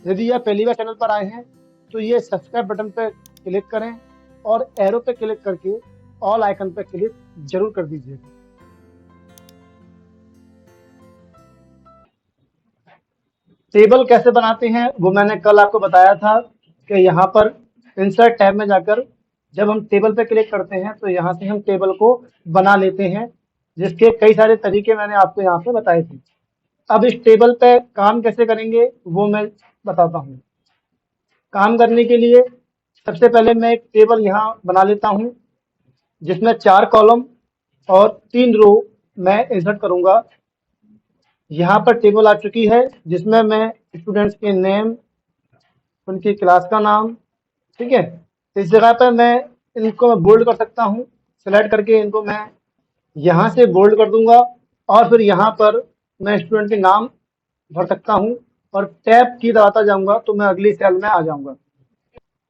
यदि आप पहली बार चैनल पर आए हैं तो ये सब्सक्राइब बटन पर क्लिक करें और एरो पे क्लिक करके ऑल आइकन पर क्लिक जरूर कर दीजिएगा। टेबल कैसे बनाते हैं वो मैंने कल आपको बताया था कि यहाँ पर इंसर्ट टैब में जाकर जब हम टेबल पे क्लिक करते हैं तो यहाँ से हम टेबल को बना लेते हैं, जिसके कई सारे तरीके मैंने आपको यहाँ पे बताए थे। अब इस टेबल पे काम कैसे करेंगे वो मैं बताता हूँ। काम करने के लिए सबसे पहले मैं एक टेबल यहाँ बना लेता हूँ जिसमें 4 कॉलम और 3 रो मैं इंसर्ट करूंगा। यहाँ पर टेबल आ चुकी है जिसमें मैं स्टूडेंट्स के नेम, उनकी क्लास का नाम, ठीक है। इस जगह पर मैं इनको बोल्ड कर सकता हूँ। सेलेक्ट करके इनको मैं यहाँ से बोल्ड कर दूंगा और फिर यहाँ पर मैं स्टूडेंट के नाम भर सकता हूँ और टैब की दबाता जाऊंगा तो मैं अगली सेल में आ जाऊंगा।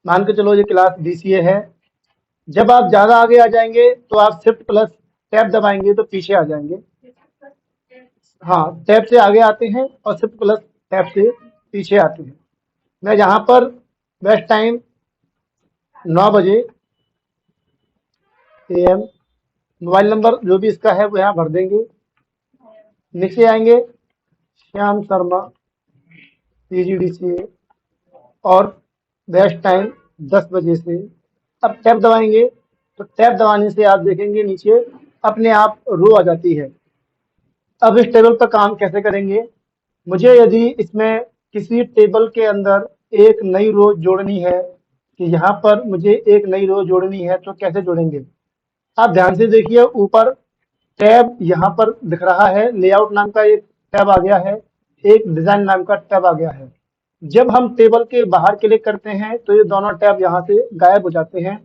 मान के चलो ये क्लास DCA है। जब आप ज्यादा आगे आ जाएंगे तो आप शिफ्ट प्लस टैब दबाएंगे तो पीछे आ जाएंगे। हाँ, टैब से आगे आते हैं और शिफ्ट प्लस टैब से पीछे आते हैं। मैं यहाँ पर बेस्ट टाइम 9 बजे AM, मोबाइल नंबर जो भी इसका है वो यहाँ भर देंगे। नीचे आएंगे श्याम शर्मा PGDCA और बेस्ट टाइम 10 बजे से। अब टैब दबाएंगे तो टैब दबाने से आप देखेंगे नीचे अपने आप रो आ जाती है। अब इस टेबल पर काम कैसे करेंगे, मुझे यदि इसमें किसी टेबल के अंदर एक नई रो जोड़नी है कि यहाँ पर मुझे एक नई रो जोड़नी है तो कैसे जोड़ेंगे। आप ध्यान से देखिए, ऊपर टैब यहाँ पर दिख रहा है, लेआउट नाम का एक टैब आ गया है, एक डिजाइन नाम का टैब आ गया है। जब हम टेबल के बाहर क्लिक करते हैं तो ये दोनों टैब यहाँ से गायब हो जाते हैं।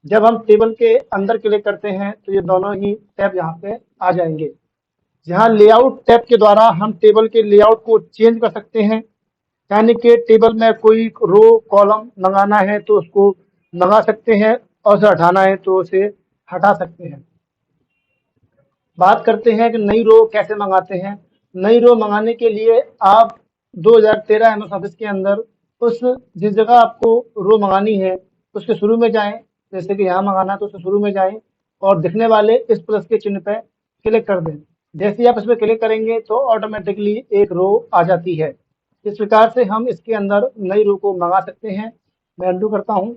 जब हम टेबल के अंदर क्लिक करते हैं तो ये दोनों ही टैब यहाँ पे आ जाएंगे। यहाँ लेआउट टैब के द्वारा हम टेबल के लेआउट को चेंज कर सकते हैं, यानी कि टेबल में कोई रो कॉलम मंगाना है तो उसको मंगा सकते हैं और उसे हटाना है तो उसे हटा सकते हैं। बात करते हैं कि नई रो कैसे मंगाते हैं। नई रो मंगाने के लिए आप 2013 MS ऑफिस के अंदर उस जिस जगह आपको रो मंगानी है उसके शुरू में जाएं, जैसे कि यहाँ मंगाना तो उसके शुरू में जाएं और दिखने वाले इस प्लस के चिन्ह पे क्लिक कर दें। जैसे ही आप इस पर क्लिक करेंगे तो ऑटोमेटिकली एक रो आ जाती है। इस प्रकार से हम इसके अंदर नई रो को मंगा सकते हैं। मैं अंडू करता हूँ,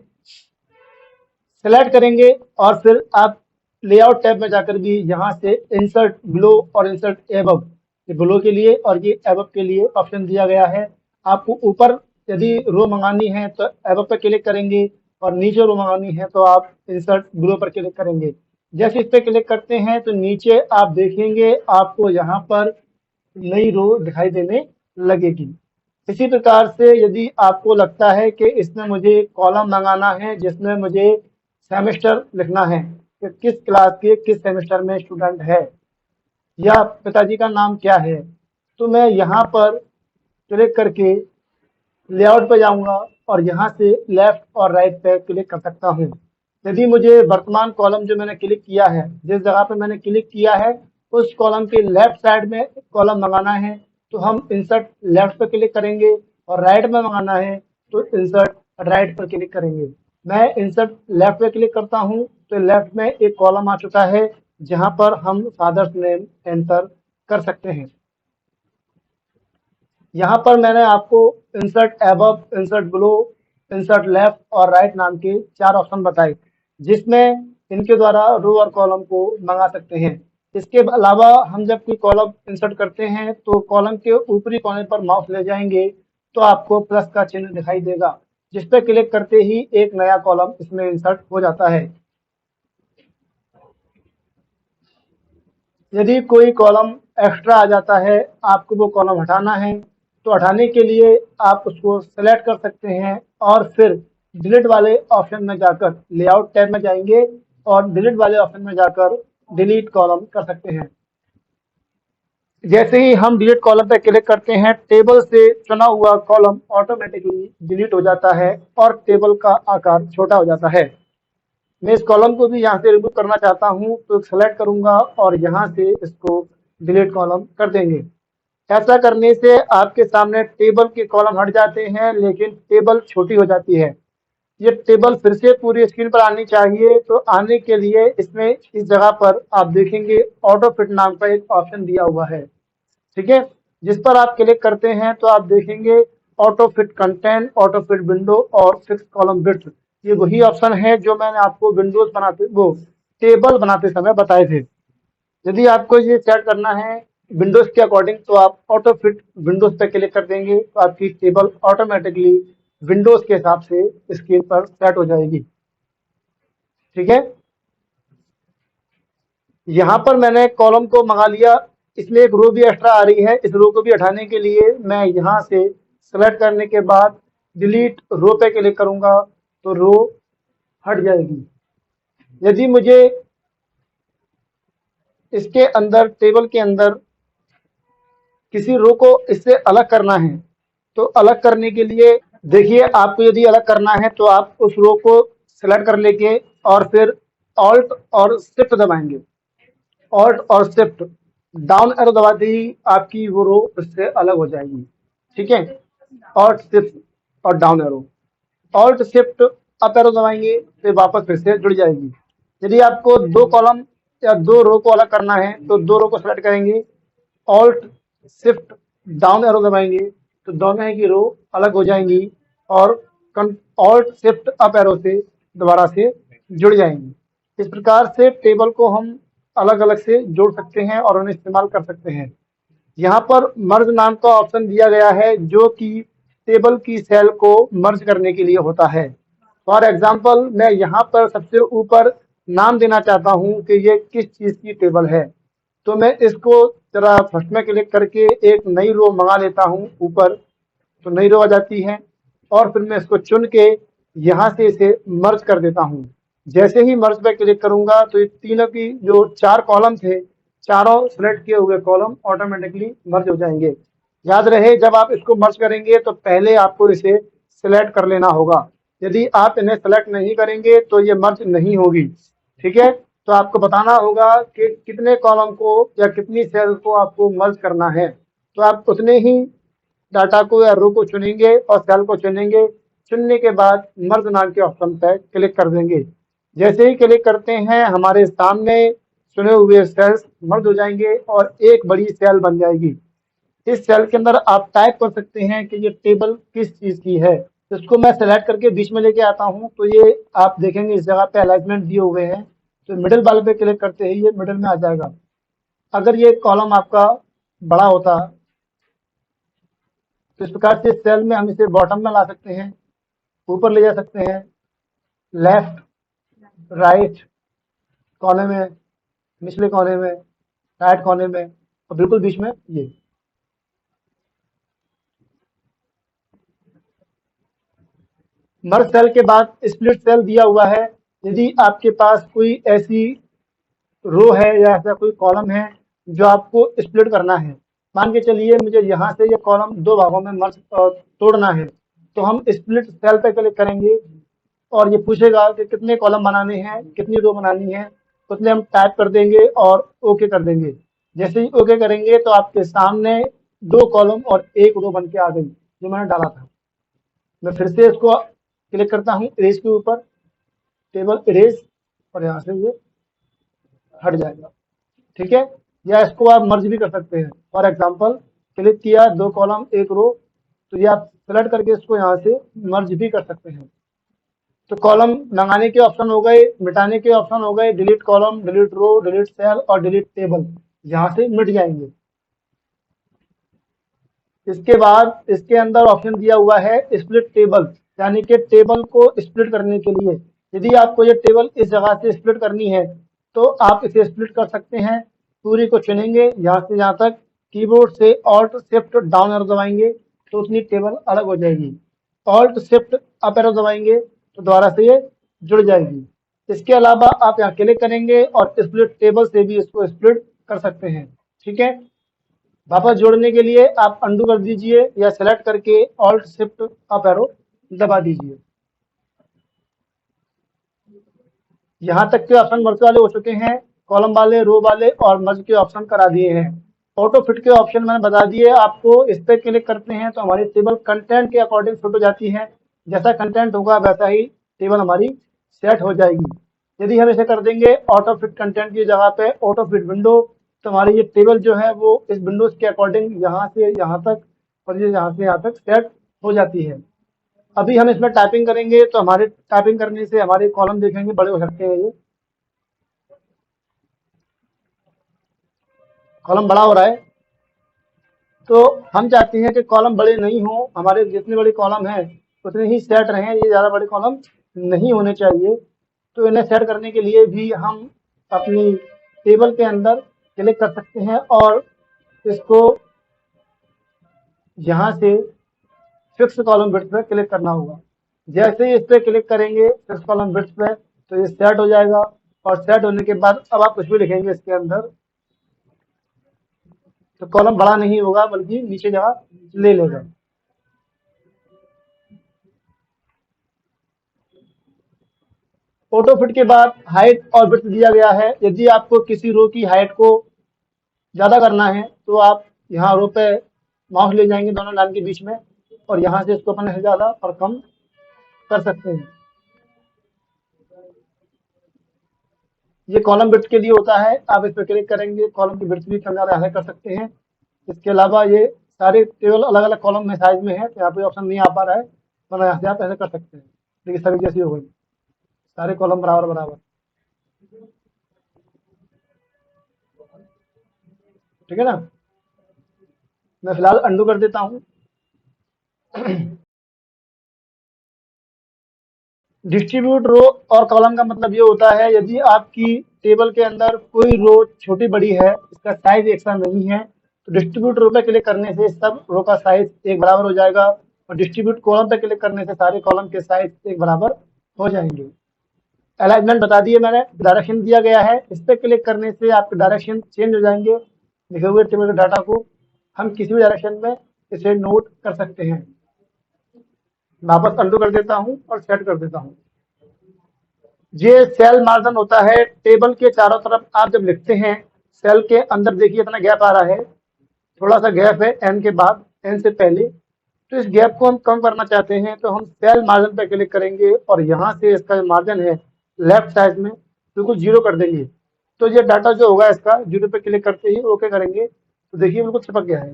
सेलेक्ट करेंगे और फिर आप लेआउट टैब में जाकर भी यहाँ से इंसर्ट बिलो और इंसर्ट एबव, ये बिलो के लिए और ये एबव के लिए ऑप्शन दिया गया है। आपको ऊपर यदि रो मंगानी है तो एबव पर क्लिक करेंगे और नीचे रो मंगानी है तो आप इंसर्ट बिलो पर क्लिक करेंगे। जैसे इस पर क्लिक करते हैं तो नीचे आप देखेंगे आपको यहाँ पर नई रो दिखाई देने लगेगी। इसी प्रकार से यदि आपको लगता है कि इसमें मुझे कॉलम मंगाना है जिसमें मुझे सेमेस्टर लिखना है कि किस क्लास के किस सेमेस्टर में स्टूडेंट है या पिताजी का नाम क्या है, तो मैं यहाँ पर क्लिक करके लेआउट पे जाऊंगा और यहाँ से लेफ्ट और राइट पे क्लिक कर सकता हूँ। यदि मुझे वर्तमान कॉलम जो मैंने क्लिक किया है, जिस जगह पे मैंने क्लिक किया है उस कॉलम के लेफ्ट साइड में कॉलम मंगाना है तो हम इंसर्ट लेफ्ट पे क्लिक करेंगे और राइट में मंगाना है तो इंसर्ट राइट पर क्लिक करेंगे। मैं इंसर्ट लेफ्ट पे क्लिक करता हूँ तो लेफ्ट में एक कॉलम आ चुका है जहाँ पर हम फादर्स नेम एंटर कर सकते हैं। यहाँ पर मैंने आपको insert above, insert below, insert left और राइट नाम के 4 ऑप्शन बताए जिसमें इनके द्वारा रो और कॉलम को मंगा सकते हैं। इसके अलावा हम जब कोई कॉलम इंसर्ट करते हैं तो कॉलम के ऊपरी कोने पर माउस ले जाएंगे तो आपको प्लस का चिन्ह दिखाई देगा, जिस पर क्लिक करते ही एक नया कॉलम इसमें इंसर्ट हो जाता है। यदि कोई कॉलम एक्स्ट्रा आ जाता है, आपको वो कॉलम हटाना है तो हटाने के लिए आप उसको सेलेक्ट कर सकते हैं और फिर डिलीट वाले ऑप्शन में जाकर लेआउट टैब में जाएंगे और डिलीट वाले ऑप्शन में जाकर डिलीट कॉलम कर सकते हैं। जैसे ही हम डिलीट कॉलम पे क्लिक करते हैं टेबल से चुना हुआ कॉलम ऑटोमेटिकली डिलीट हो जाता है और टेबल का आकार छोटा हो जाता है। मैं इस कॉलम को भी यहाँ से रिमूव करना चाहता हूँ तो सेलेक्ट करूंगा और यहाँ से इसको डिलीट कॉलम कर देंगे। ऐसा करने से आपके सामने टेबल के कॉलम हट जाते हैं, लेकिन टेबल छोटी हो जाती है। ये टेबल फिर से पूरी स्क्रीन पर आनी चाहिए, तो आने के लिए इसमें इस जगह पर आप देखेंगे ऑटो फिट नाम का एक ऑप्शन दिया हुआ है। ठीक है, जिस पर आप क्लिक करते हैं तो आप देखेंगे auto fit content, auto fit window और फिक्स कॉलम विड्थ। ये वही ऑप्शन है जो मैंने आपको विंडोज बनाते वो टेबल बनाते समय बताए थे। यदि आपको ये सेट करना है विंडोज के अकॉर्डिंग, तो आप ऑटो फिट विंडोज पे क्लिक कर देंगे, तो आपकी टेबल ऑटोमेटिकली विंडोज के हिसाब से स्क्रीन पर सेट हो जाएगी। ठीक है, यहाँ पर मैंने कॉलम को मंगा लिया, इसमें एक रो भी एक्स्ट्रा आ रही है। इस रो को भी हटाने के लिए मैं यहाँ से सेलेक्ट करने के बाद डिलीट रो पे क्लिक करूंगा, तो रो हट जाएगी। यदि मुझे इसके अंदर टेबल के अंदर किसी रो को इससे अलग करना है, तो अलग करने के लिए देखिए, आपको यदि अलग करना है तो आप उस रो को सेलेक्ट कर लेके और फिर ऑल्ट और शिफ्ट दबाएंगे। ऑल्ट और शिफ्ट डाउन एरो दबाते ही आपकी वो रो उससे अलग हो जाएगी। ठीक है, ऑल्ट शिफ्ट और down arrow, alt shift up arrow दबाएंगे तो वापस फिर से जुड़ जाएगी। यदि आपको दो कॉलम या दो रो को अलग करना है तो दो रो को सेलेक्ट करेंगे, ऑल्ट शिफ्ट डाउन एरो दबाएंगे तो दोनों की रो अलग हो जाएंगी और ऑल्ट शिफ्ट अप एरो से दोबारा से जुड़ जाएंगी। इस प्रकार से टेबल को हम अलग अलग से जोड़ सकते हैं और उन्हें इस्तेमाल कर सकते हैं। यहाँ पर मर्ज नाम का ऑप्शन दिया गया है जो कि टेबल की सेल को मर्ज करने के लिए होता है। फॉर एग्जाम्पल मैं यहाँ पर सबसे ऊपर नाम देना चाहता हूँ कि ये किस चीज़ की टेबल है, तो मैं इसको जरा फर्स्ट में क्लिक करके एक नई रो मंगा लेता हूँ ऊपर, तो नई रो आ जाती है और फिर मैं इसको चुन के यहाँ से इसे मर्ज कर देता हूँ। जैसे ही मर्ज पे क्लिक करूंगा तो ये तीनों की जो चार कॉलम थे, चारों सेलेक्ट किए हुए कॉलम ऑटोमेटिकली मर्ज हो जाएंगे। याद रहे, जब आप इसको मर्ज करेंगे तो पहले आपको इसे सिलेक्ट कर लेना होगा। यदि आप इन्हें सेलेक्ट नहीं करेंगे तो ये मर्ज नहीं होगी। ठीक है, तो आपको बताना होगा कि कितने कॉलम को या कितनी सेल को आपको मर्ज करना है, तो आप उतने ही डाटा को या रो को चुनेंगे और सेल को चुनेंगे। चुनने के बाद मर्ज नाम के ऑप्शन पर क्लिक कर देंगे। जैसे ही क्लिक करते हैं हमारे सामने चुने हुए सेल्स मर्ज हो जाएंगे और एक बड़ी सेल बन जाएगी। इस सेल के अंदर आप टाइप कर सकते हैं कि ये टेबल किस चीज की है। इसको मैं सेलेक्ट करके बीच में लेके आता हूँ, तो ये आप देखेंगे इस जगह पे अलाइनमेंट दिए हुए हैं, तो मिडिल वाले पे क्लिक करते ही ये मिडिल में आ जाएगा। अगर ये कॉलम आपका बड़ा होता तो इस प्रकार से सेल में हम इसे बॉटम में ला सकते हैं, ऊपर ले जा सकते हैं, लेफ्ट राइट कोने में, निचले कोने में, राइट कोने में और बिल्कुल बीच में ये। मर्ज सेल के बाद स्प्लिट सेल दिया हुआ है। यदि आपके पास कोई ऐसी रो है या ऐसा कोई कॉलम है जो आपको स्प्लिट करना है, मान के चलिए मुझे यहाँ से ये कॉलम दो भागों में मर्ज तोड़ना है, तो हम स्प्लिट सेल पे क्लिक करेंगे और ये पूछेगा कि कितने कॉलम बनाने हैं, कितनी रो बनानी है, उसमें हम टाइप कर देंगे और ओके कर देंगे। जैसे ही ओके करेंगे तो आपके सामने दो कॉलम और एक रो बन के आ गई जो मैंने डाला था। मैं फिर से इसको क्लिक करता हूँ इरेज के ऊपर, टेबल इरेज, और यहाँ से ये हट जाएगा। ठीक है, या इसको आप मर्ज भी कर सकते हैं। फॉर एग्जाम्पल क्लिक किया, दो कॉलम एक रो, तो ये आप सेलेक्ट करके इसको यहाँ से मर्ज भी कर सकते हैं। तो कॉलम मंगाने के ऑप्शन हो गए, मिटाने के ऑप्शन हो गए, डिलीट कॉलम, डिलीट रो, डिलीट सेल और डिलीट टेबल, यहाँ से मिट जाएंगे। इसके बाद इसके अंदर ऑप्शन दिया हुआ है स्प्लिट टेबल, यानी कि टेबल को स्प्लिट करने के लिए। यदि आपको ये टेबल इस जगह से स्प्लिट करनी है तो आप इसे स्प्लिट कर सकते हैं। पूरी को चुनेंगे यहाँ से यहाँ तक, कीबोर्ड से ऑल्ट शिफ्ट डाउन एरो दबाएंगे तो उतनी टेबल अलग हो जाएगी। ऑल्ट शिफ्ट अप एरो दबाएंगे तो दोबारा से ये जुड़ जाएगी। इसके अलावा आप यहाँ क्लिक करेंगे और स्प्लिट टेबल से भी इसको स्प्लिट कर सकते हैं। ठीक है, वापस जोड़ने के लिए आप अंडू कर दीजिए या सेलेक्ट करके ऑल्ट शिफ्ट अप एरो दबा दीजिए। यहाँ तक के ऑप्शन मर्ज वाले हो चुके हैं, कॉलम वाले, रो वाले और मर्ज के ऑप्शन करा दिए हैं। ऑटो फिट के ऑप्शन मैंने बता दिए आपको। इस पे क्लिक करते हैं तो हमारी टेबल कंटेंट के अकॉर्डिंग फिट हो जाती है। जैसा कंटेंट होगा वैसा ही टेबल हमारी सेट हो जाएगी। यदि हम इसे कर देंगे ऑटो फिट कंटेंट की जगह पे ऑटो फिट विंडो, तो हमारी ये टेबल जो है वो इस विंडोज के अकॉर्डिंग यहाँ से यहाँ तक और ये यहाँ से यहाँ तक सेट हो जाती है। अभी हम इसमें टाइपिंग करेंगे तो हमारे टाइपिंग करने से हमारे कॉलम देखेंगे बड़े हो सकते हैं। ये कॉलम बड़ा हो रहा है, तो हम चाहते हैं कि कॉलम बड़े नहीं हो, हमारे जितने बड़े कॉलम हैं उतने ही सेट रहें, ये ज़्यादा बड़े कॉलम नहीं होने चाहिए। तो इन्हें सेट करने के लिए भी हम अपनी टेबल के अंदर क्लिक कर सकते हैं और इसको यहाँ से फिक्स कॉलम विड्थ पे क्लिक करना होगा। जैसे ही इस पे क्लिक करेंगे फिक्स कॉलम विड्थ पे, तो ये सेट हो जाएगा। और सेट होने के बाद अब आप कुछ भी लिखेंगे इसके अंदर तो कॉलम बड़ा नहीं होगा बल्कि नीचे जगह ले लेगा। ऑटो फिट के बाद हाइट और विड्थ दिया गया है। यदि आपको किसी रो की हाइट को ज़्यादा करना है तो आप यहाँ रो पे माउस ले जाएंगे दोनों लाइन के बीच में और यहाँ से इसको अपने से ज़्यादा और कम कर सकते हैं। ये कॉलम विड्थ के लिए होता है। आप इस पर क्लिक करेंगे कॉलम की विड्थ भी कम ज़्यादा हाई कर सकते हैं। इसके अलावा ये सारे टेबल अलग अलग कॉलम में साइज में है, तो यहाँ पे ऑप्शन नहीं आ पा रहा है, वरना यहाँ से आप ऐसे कर सकते हैं। देखिए सभी जैसी हो गई, सारे कॉलम बराबर बराबर। ठीक है ना। मैं फिलहाल अंडू कर देता हूँ। डिस्ट्रीब्यूट रो और कॉलम का मतलब ये होता है यदि आपकी टेबल के अंदर कोई रो छोटी बड़ी है, इसका साइज एक सा नहीं है, तो डिस्ट्रीब्यूट रो पे क्लिक करने से सब रो का साइज एक बराबर हो जाएगा और डिस्ट्रीब्यूट कॉलम पे क्लिक करने से सारे कॉलम के साइज एक बराबर हो जाएंगे। अलाइनमेंट बता दिए मैंने, डायरेक्शन दिया गया है, इस पे क्लिक करने से आपके डायरेक्शन चेंज हो जाएंगे। लिखे हुए टेबल के डाटा को हम किसी भी डायरेक्शन में इसे नोट कर सकते हैं। वापस अंडू कर देता हूँ और सेट कर देता हूँ। ये सेल मार्जिन होता है। टेबल के चारों तरफ आप जब लिखते हैं, सेल के अंदर देखिए इतना गैप आ रहा है, थोड़ा सा गैप है एन के बाद, एन से पहले। तो इस गैप को हम कम करना चाहते हैं तो हम सेल मार्जिन पे क्लिक करेंगे और यहाँ से इसका जो मार्जिन है लेफ्ट साइड में बिल्कुल जीरो कर देंगे। तो ये डाटा जो होगा इसका जीरो पे क्लिक करते ही ओके करेंगे तो देखिए बिल्कुल चिपक गया है।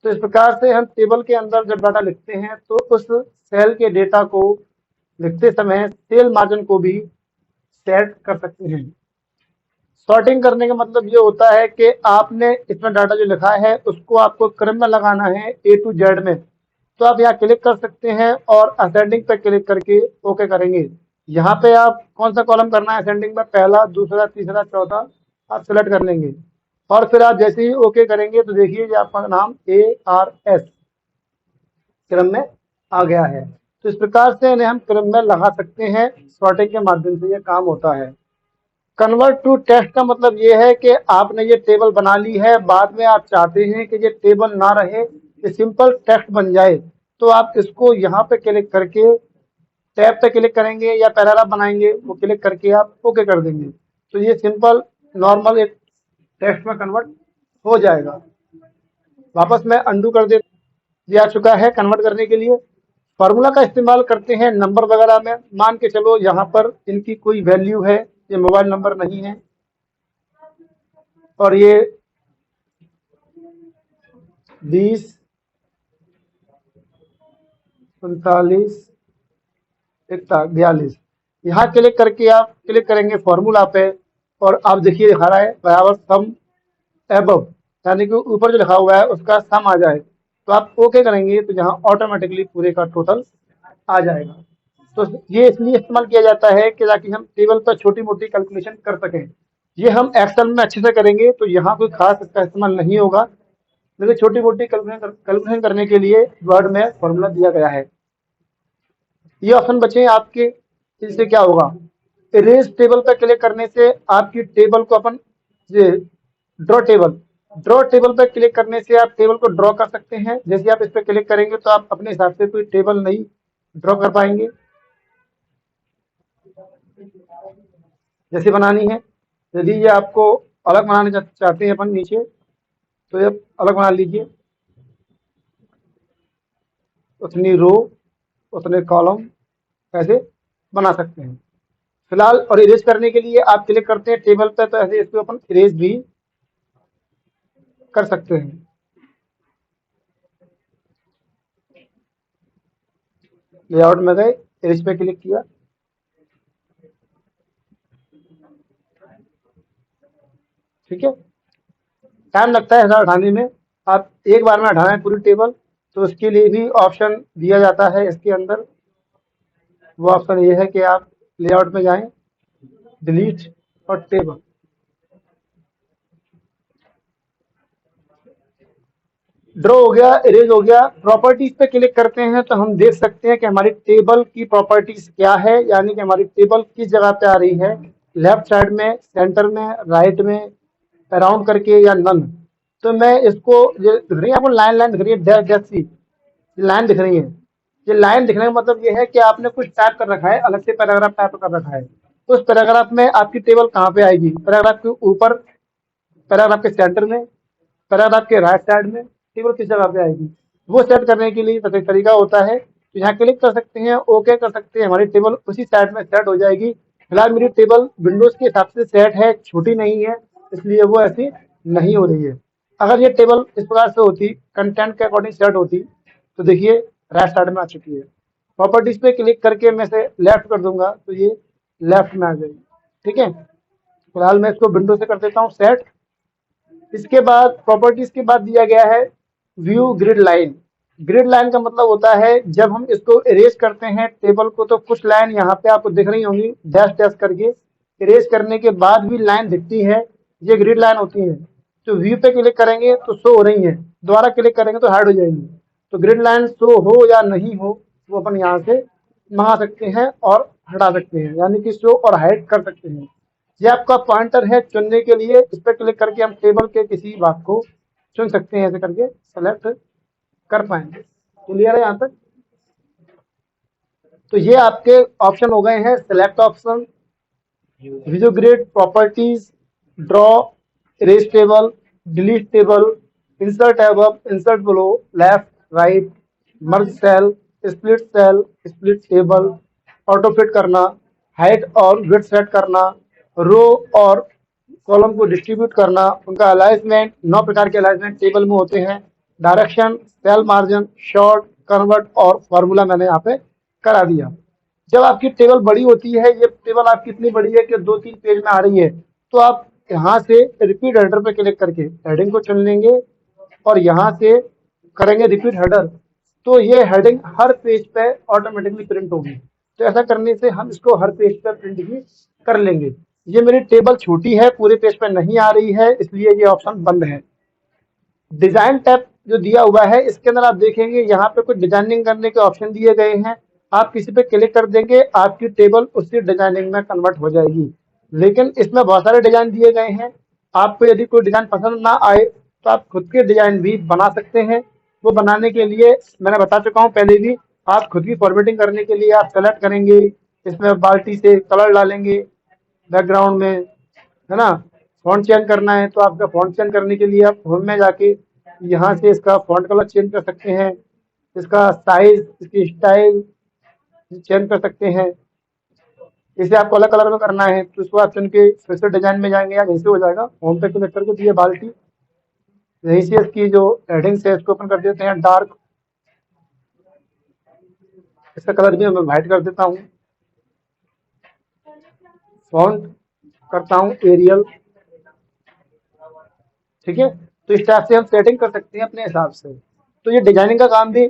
तो इस प्रकार से हम टेबल के अंदर जब डाटा लिखते हैं तो उस सेल के डेटा को लिखते समय सेल मार्जिन को भी सेट कर सकते हैं। सॉर्टिंग करने का मतलब ये होता है कि आपने इसमें डाटा जो लिखा है उसको आपको क्रम में लगाना है ए टू जेड में। तो आप यहाँ क्लिक कर सकते हैं और असेंडिंग पे क्लिक करके ओके करेंगे। यहाँ पे आप कौन सा कॉलम करना है असेंडिंग में, पहला, दूसरा, तीसरा, चौथा आप सेलेक्ट कर लेंगे और फिर आप जैसे ही ओके करेंगे तो देखिए कि आपका नाम ARS क्रम में आ गया है। तो इस प्रकार से इन्हें हम क्रम में लगा सकते हैं। सॉर्टिंग के माध्यम से ये काम होता है। कन्वर्ट टू टेक्स्ट का मतलब ये है कि आपने ये टेबल बना ली है, बाद में आप चाहते हैं कि ये टेबल ना रहे, ये सिंपल टेक्स्ट बन जाए, तो आप इसको यहाँ पे क्लिक करके टैब पे क्लिक करेंगे या पैराग्राफ बनाएंगे, वो क्लिक करके आप ओके कर देंगे तो ये सिंपल नॉर्मल एक टेक्स्ट में कन्वर्ट हो जाएगा। वापस मैं अंडू कर दे, ये आ चुका है। कन्वर्ट करने के लिए फार्मूला का इस्तेमाल करते हैं नंबर वगैरह में। मान के चलो यहाँ पर इनकी कोई वैल्यू है, ये मोबाइल नंबर नहीं है और ये 20 39 42, यहाँ क्लिक करके आप क्लिक करेंगे फॉर्मूला पे और आप देखिए दिखा रहा है बराबर सम एबव, यानी कि ऊपर जो लिखा हुआ है उसका सम आ जाए। तो आप ओके करेंगे तो यहाँ ऑटोमेटिकली पूरे का टोटल आ जाएगा। तो ये इसलिए इस्तेमाल किया जाता है कि ताकि हम टेबल पर छोटी मोटी कैलकुलेशन कर सकें। ये हम एक्सेल में अच्छे से करेंगे तो यहाँ कोई खास इसका इस्तेमाल नहीं होगा, लेकिन छोटी मोटी कैलकुलेशन करने के लिए वर्ड में फॉर्मूला दिया गया है। ये ऑप्शन बचे आपके, इससे क्या होगा, इरेज टेबल पर क्लिक करने से आपकी टेबल को अपन ये ड्रॉ टेबल पर क्लिक करने से आप टेबल को ड्रॉ कर सकते हैं। जैसे आप इस पर क्लिक करेंगे तो आप अपने हिसाब से कोई टेबल नहीं ड्रॉ कर पाएंगे। जैसे बनानी है, यदि ये आपको अलग बनाने चाहते हैं अपन नीचे, तो ये अलग बना लीजिए, उतनी रो उतने कॉलम ऐसे बना सकते हैं। फिलहाल और इरेज करने के लिए आप क्लिक करते हैं टेबल पे, तो ऐसे इसको अपन इरेज भी कर सकते हैं। लेआउट में गए, इरेज पे क्लिक किया, ठीक है। टाइम लगता है ऐसा हटाने में, आप एक बार में हटाना है पूरी टेबल, तो उसके लिए भी ऑप्शन दिया जाता है इसके अंदर। वो ऑप्शन ये है कि आप लेआउट में जाएं, डिलीट और टेबल, ड्रॉ हो गया, इरेज हो गया। प्रॉपर्टीज पे क्लिक करते हैं तो हम देख सकते हैं कि हमारी टेबल की प्रॉपर्टीज क्या है, यानी कि हमारी टेबल किस जगह पे आ रही है, लेफ्ट साइड में, सेंटर में, राइट में, अराउंड करके या नन। तो मैं इसको, ये दिख रही है आपको लाइन लाइन दिख रही है, डैश डैश सी लाइन दिख रही है। ये लाइन दिखने का मतलब ये है कि आपने कुछ टाइप कर रखा है, अलग से पैराग्राफ टाइप कर रखा है। तो उस पैराग्राफ में आपकी टेबल कहाँ पे आएगी, पैराग्राफ के ऊपर, पैराग्राफ के सेंटर में, पैराग्राफ के राइट साइड में, टेबल किस जगह पे आएगी, वो सेट करने के लिए तरीका होता है। तो यहाँ क्लिक कर सकते हैं, ओके कर सकते हैं, हमारी टेबल उसी साइड में सेट हो जाएगी। फिलहाल मेरी टेबल विंडोज के हिसाब से सेट है, छोटी नहीं है, इसलिए वो ऐसी नहीं हो रही है। अगर ये टेबल इस प्रकार से होती, कंटेंट के अकॉर्डिंग सेट होती, तो देखिए राइट साइड में आ चुकी है। प्रॉपर्टीज पे क्लिक करके मैं से लेफ्ट कर दूंगा तो ये लेफ्ट में आ जाएगी, ठीक है। फिलहाल मैं इसको विंडो से कर देता हूँ सेट। इसके बाद प्रॉपर्टीज के बाद दिया गया है view grid line. Grid line का मतलब होता है जब हम इसको इरेज करते हैं टेबल को, तो कुछ लाइन यहाँ पे आपको दिख रही होंगी डैश डैश करके, इरेज करने के बाद भी लाइन दिखती है, ये ग्रिड लाइन होती है। तो व्यू पे क्लिक करेंगे तो शो हो रही है, दोबारा क्लिक करेंगे तो हाइड हो जाएंगी। तो ग्रिड लाइन शो हो या नहीं हो, वो अपन यहाँ से मंगा सकते हैं और हटा सकते हैं, यानी कि शो और हाइड कर सकते हैं। ये आपका पॉइंटर है चुनने के लिए, इस पर क्लिक करके हम टेबल के किसी भाग को चुन सकते हैं, ऐसे करके सेलेक्ट कर पाएंगे। क्लियर है यहाँ तक। तो ये आपके ऑप्शन हो गए हैं, सेलेक्ट ऑप्शन, विजो grid, properties, draw, erase table, delete table, insert above, insert below, left right, merge cell, split table, auto fit करना, हाइट और विड्थ सेट करना, रो और कॉलम को डिस्ट्रीब्यूट करना, उनका अलाइनमेंट, 9 प्रकार के अलाइनमेंट टेबल में होते हैं, direction, sell margin, short, convert और फॉर्मूला मैंने यहाँ पे करा दिया। जब आपकी टेबल बड़ी होती है, ये टेबल आपकी इतनी बड़ी है कि 2-3 पेज में आ रही है, तो आप यहाँ से रिपीट हेडर पे क्लिक करके हेडिंग को चुन लेंगे और यहाँ से करेंगे रिपीट हेडर, तो ये हेडिंग हर पेज पे ऑटोमेटिकली प्रिंट होगी। तो ऐसा करने से हम इसको हर पेज पे प्रिंट भी कर लेंगे। ये मेरी टेबल छोटी है, पूरे पेज पे नहीं आ रही है, इसलिए ये ऑप्शन बंद है। डिजाइन टैब जो दिया हुआ है, इसके अंदर आप देखेंगे यहाँ पे कुछ डिजाइनिंग करने के ऑप्शन दिए गए हैं। आप किसी पे क्लिक कर देंगे, आपकी टेबल उसी डिजाइनिंग में कन्वर्ट हो जाएगी। लेकिन इसमें बहुत सारे डिजाइन दिए गए हैं, आपको यदि कोई डिजाइन पसंद ना आए तो आप खुद के डिजाइन भी बना सकते हैं। वो बनाने के लिए मैंने बता चुका हूँ पहले भी, आप खुद की फॉर्मेटिंग करने के लिए आप सेलेक्ट करेंगे, इसमें बाल्टी से कलर डालेंगे बैकग्राउंड में, है ना। फॉन्ट चेंज करना है तो आपका फॉन्ट चेंज करने के लिए आप होम में जाके यहाँ से इसका फॉन्ट कलर चेंज कर सकते हैं, इसका साइज, इसकी स्टाइल चेंज कर सकते हैं। इसे आपको अलग कलर में करना है तो इसको आप चुन के फिर से डिजाइन में जाएंगे या जैसे हो जाएगा, होम पे क्लिक करके दिए बाल्टी, यहीं से इसकी जो हेडिंग्स है इसको ओपन कर देते हैं डार्क, इसका कलर भी मैं व्हाइट कर देता हूँ, फॉन्ट करता हूँ एरियल, ठीक है। तो इस टाइप से हम सेटिंग कर सकते हैं अपने हिसाब से। तो ये डिजाइनिंग का काम भी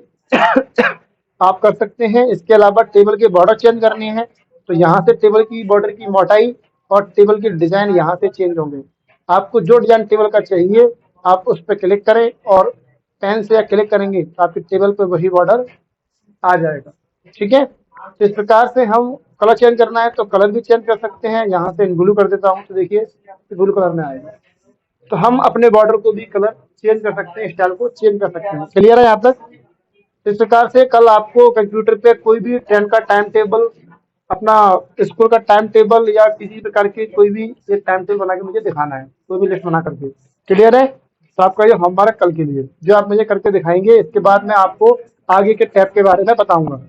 आप कर सकते हैं। इसके अलावा टेबल के बॉर्डर चेंज करने हैं तो यहाँ से टेबल की बॉर्डर की मोटाई और टेबल के डिजाइन यहाँ से चेंज होंगे। आपको जो डिजाइन टेबल का चाहिए आप उस पर क्लिक करें और पेन से या क्लिक करेंगे तो आपकी टेबल पर वही बॉर्डर आ जाएगा, ठीक है। तो इस प्रकार से हम कलर चेंज करना है तो कलर भी चेंज कर सकते हैं। यहाँ से ब्लू कर देता हूँ तो देखिए ब्लू कलर में आएगा। तो हम अपने बॉर्डर को भी कलर चेंज कर सकते हैं, स्टाइल को चेंज कर सकते हैं। क्लियर है यहाँ तक। इस प्रकार से कल आपको कंप्यूटर पे कोई भी ट्रेन का टाइम टेबल, अपना स्कूल का टाइम टेबल या किसी प्रकार की कोई भी एक टाइम टेबल बना के मुझे दिखाना है, कोई भी लिस्ट बना करके। क्लियर है। तो आपका ये होमवर्क कल के लिए, जो आप मुझे करके दिखाएंगे। इसके बाद मैं आपको आगे के टैब के बारे में बताऊंगा।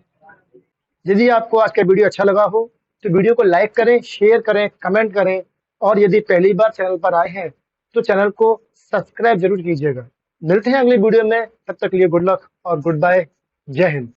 यदि आपको आज का वीडियो अच्छा लगा हो तो वीडियो को लाइक करें, शेयर करें, कमेंट करें, और यदि पहली बार चैनल पर आए हैं तो चैनल को सब्सक्राइब जरूर कीजिएगा। मिलते हैं अगली वीडियो में, तब तक के लिए गुड लक और गुड बाय। जय हिंद।